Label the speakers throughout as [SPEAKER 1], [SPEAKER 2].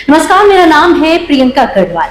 [SPEAKER 1] नमस्कार, मेरा नाम है प्रियंका गढ़वाल।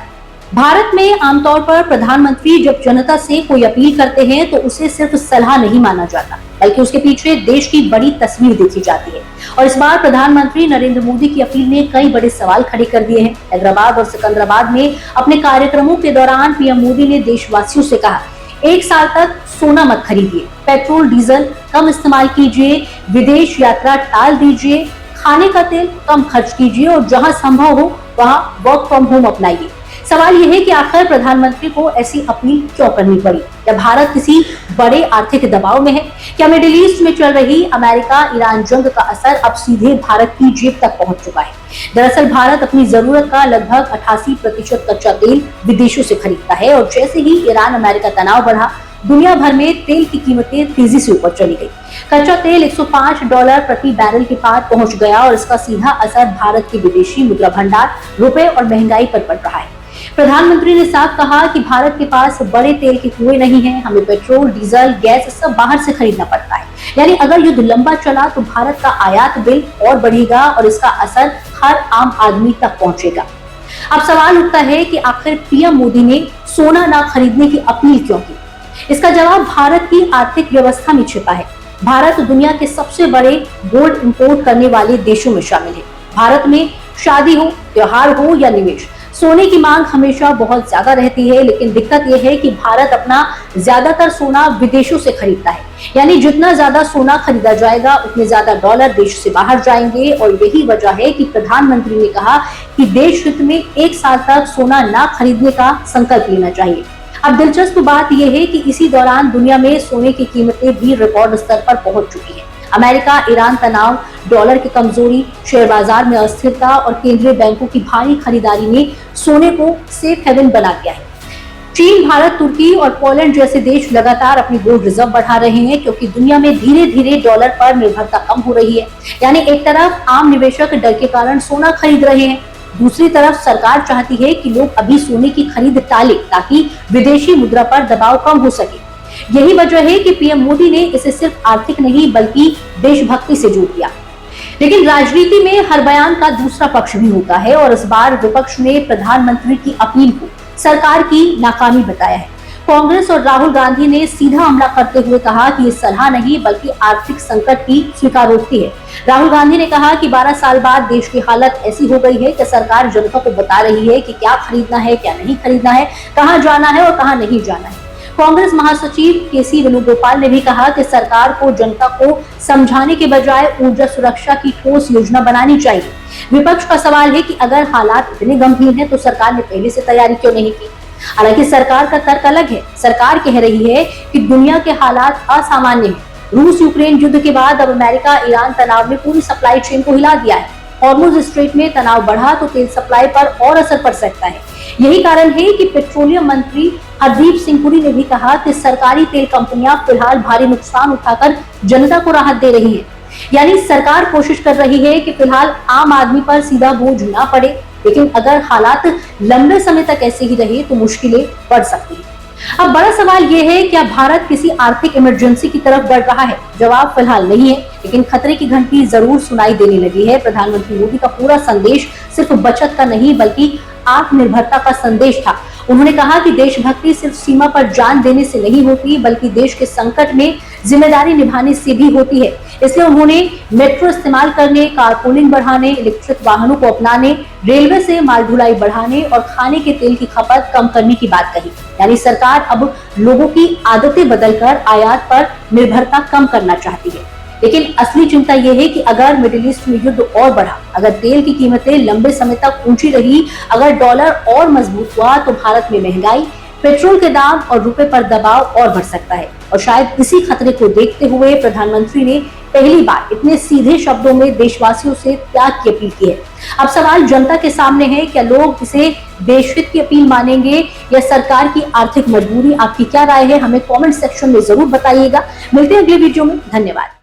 [SPEAKER 1] भारत में आमतौर पर प्रधानमंत्री जब जनता से कोई अपील करते हैं तो उसे सिर्फ सलाह नहीं माना जाता, बल्कि उसके पीछे देश की बड़ी तस्वीर देखी जाती है। और इस बार प्रधानमंत्री नरेंद्र मोदी की अपील ने कई बड़े सवाल खड़े कर दिए हैं। हैदराबाद और सिकंदराबाद में अपने कार्यक्रमों के दौरान पीएम मोदी ने देशवासियों से कहा, एक साल तक सोना मत खरीदिए, पेट्रोल डीजल कम इस्तेमाल कीजिए, विदेश यात्रा टाल दीजिए, खाने का तेल कम खर्च कीजिए और जहां संभव हो वहां वर्क फ्रॉम होम अपनाइए। सवाल यह है कि आखिर प्रधानमंत्री को ऐसी अपील क्यों करनी पड़ी? क्या भारत किसी बड़े आर्थिक दबाव में है? क्या मिडिल ईस्ट में चल रही अमेरिका ईरान जंग का असर अब सीधे भारत की जेब तक पहुंच चुका है? दरअसल भारत अपनी जरूरत का लगभग 88% कच्चा तेल विदेशों से खरीदता है और जैसे ही ईरान अमेरिका तनाव बढ़ा, दुनिया भर में तेल की कीमतें तेजी से ऊपर चली गई। कच्चा तेल $105 प्रति बैरल के पार पहुंच गया और इसका सीधा असर भारत के विदेशी मुद्रा भंडार, रुपए और महंगाई पर पड़ रहा है। प्रधानमंत्री ने साफ कहा कि भारत के पास बड़े तेल के कुएं नहीं हैं, हमें पेट्रोल, डीजल, गैस सब बाहर से खरीदना पड़ता है। यानी अगर युद्ध लंबा चला तो भारत का आयात बिल और बढ़ेगा और इसका असर हर आम आदमी तक पहुंचेगा। अब सवाल उठता है कि आखिर पीएम मोदी ने सोना ना खरीदने की अपील क्यों की? इसका जवाब भारत की आर्थिक व्यवस्था में छिपा है। भारत दुनिया के सबसे बड़े गोल्ड इंपोर्ट करने वाले देशों में शामिल है। भारत में शादी हो, त्योहार हो या निवेश, सोने की मांग हमेशा बहुत ज्यादा रहती है। लेकिन दिक्कत यह है कि भारत अपना ज्यादातर सोना विदेशों से खरीदता है। यानी जितना ज्यादा सोना खरीदा जाएगा उतने ज्यादा डॉलर देश से बाहर जाएंगे और यही वजह है कि प्रधानमंत्री ने कहा कि देश हित में एक साल तक सोना ना खरीदने का संकल्प लेना चाहिए। अब दिलचस्प बात यह है कि इसी दौरान दुनिया में सोने की कीमतें भी रिकॉर्ड स्तर पर पहुंच चुकी हैं। अमेरिका ईरान तनाव, डॉलर की कमजोरी, शेयर बाजार में अस्थिरता और केंद्रीय बैंकों की भारी खरीदारी ने सोने को सेफ हेवन बना दिया है। चीन, भारत, तुर्की और पोलैंड जैसे देश लगातार अपनी गोल्ड रिजर्व बढ़ा रहे हैं क्योंकि दुनिया में धीरे धीरे डॉलर पर निर्भरता कम हो रही है। यानी एक तरफ आम निवेशक डर के कारण सोना खरीद रहे हैं, दूसरी तरफ सरकार चाहती है कि लोग अभी सोने की खरीद टालें ताकि विदेशी मुद्रा पर दबाव कम हो सके। यही वजह है कि पीएम मोदी ने इसे सिर्फ आर्थिक नहीं बल्कि देशभक्ति से जोड़ दिया। लेकिन राजनीति में हर बयान का दूसरा पक्ष भी होता है और इस बार विपक्ष ने प्रधानमंत्री की अपील को सरकार की नाकामी बताया है। कांग्रेस और राहुल गांधी ने सीधा हमला करते हुए कहा कि ये सलाह नहीं बल्कि आर्थिक संकट की स्वीकारोक्ति है। राहुल गांधी ने कहा कि 12 साल बाद देश की हालत ऐसी हो गई है कि सरकार जनता को बता रही है कि क्या खरीदना है, क्या नहीं खरीदना है, कहां जाना है और कहां नहीं जाना है। कांग्रेस महासचिव केसी वेणुगोपाल ने भी कहा कि सरकार को जनता को समझाने के बजाय ऊर्जा सुरक्षा की ठोस योजना बनानी चाहिए। विपक्ष का सवाल है कि अगर हालात इतने गंभीर हैं तो सरकार ने पहले से तैयारी क्यों नहीं की? हालांकि सरकार का तर्क अलग है। सरकार कह रही है कि दुनिया के हालात असामान्य हैं। रूस यूक्रेन युद्ध के बाद अब अमेरिका ईरान तनाव ने पूरी सप्लाई चेन को हिला दिया है। हॉर्मुज स्ट्रेट में तनाव बढ़ा तो तेल सप्लाई पर और असर पड़ सकता है। यही कारण है कि पेट्रोलियम मंत्री हरदीप सिंह पुरी ने भी कहा कि सरकारी तेल कंपनियां फिलहाल भारी नुकसान उठाकर जनता को राहत दे रही हैं। यानी सरकार कोशिश कर रही है कि फिलहाल आम आदमी पर सीधा बोझ ना पड़े, लेकिन अगर हालात लंबे समय तक ऐसे ही रहे तो मुश्किलें बढ़ सकती हैं। अब बड़ा सवाल यह है, क्या भारत किसी आर्थिक इमरजेंसी की तरफ बढ़ रहा है? जवाब फिलहाल नहीं है, लेकिन खतरे की घंटी जरूर सुनाई देने लगी है। प्रधानमंत्री मोदी का पूरा संदेश सिर्फ बचत का नहीं बल्कि आत्मनिर्भरता का संदेश था। उन्होंने कहा कि देशभक्ति सिर्फ सीमा पर जान देने से नहीं होती बल्कि देश के संकट में जिम्मेदारी निभाने से भी होती है। इसलिए उन्होंने मेट्रो इस्तेमाल करने, कारपूलिंग बढ़ाने, इलेक्ट्रिक वाहनों को अपनाने, रेलवे से माल ढुलाई बढ़ाने और खाने के तेल की खपत कम करने की बात कही। यानी सरकार अब लोगों की आदतें बदलकर आयात पर निर्भरता कम करना चाहती है। लेकिन असली चिंता यह है कि अगर मिडिल ईस्ट में युद्ध और बढ़ा, अगर तेल की कीमतें लंबे समय तक ऊंची रही, अगर डॉलर और मजबूत हुआ तो भारत में महंगाई, पेट्रोल के दाम और रुपए पर दबाव और बढ़ सकता है। और शायद इसी खतरे को देखते हुए प्रधानमंत्री ने पहली बार इतने सीधे शब्दों में देशवासियों से त्याग की अपील की है। अब सवाल जनता के सामने है, क्या लोग इसे देशहित की अपील मानेंगे या सरकार की आर्थिक मजबूरी? आपकी क्या राय है? हमें कमेंट सेक्शन में जरूर बताइएगा। मिलते हैं अगले वीडियो में। धन्यवाद।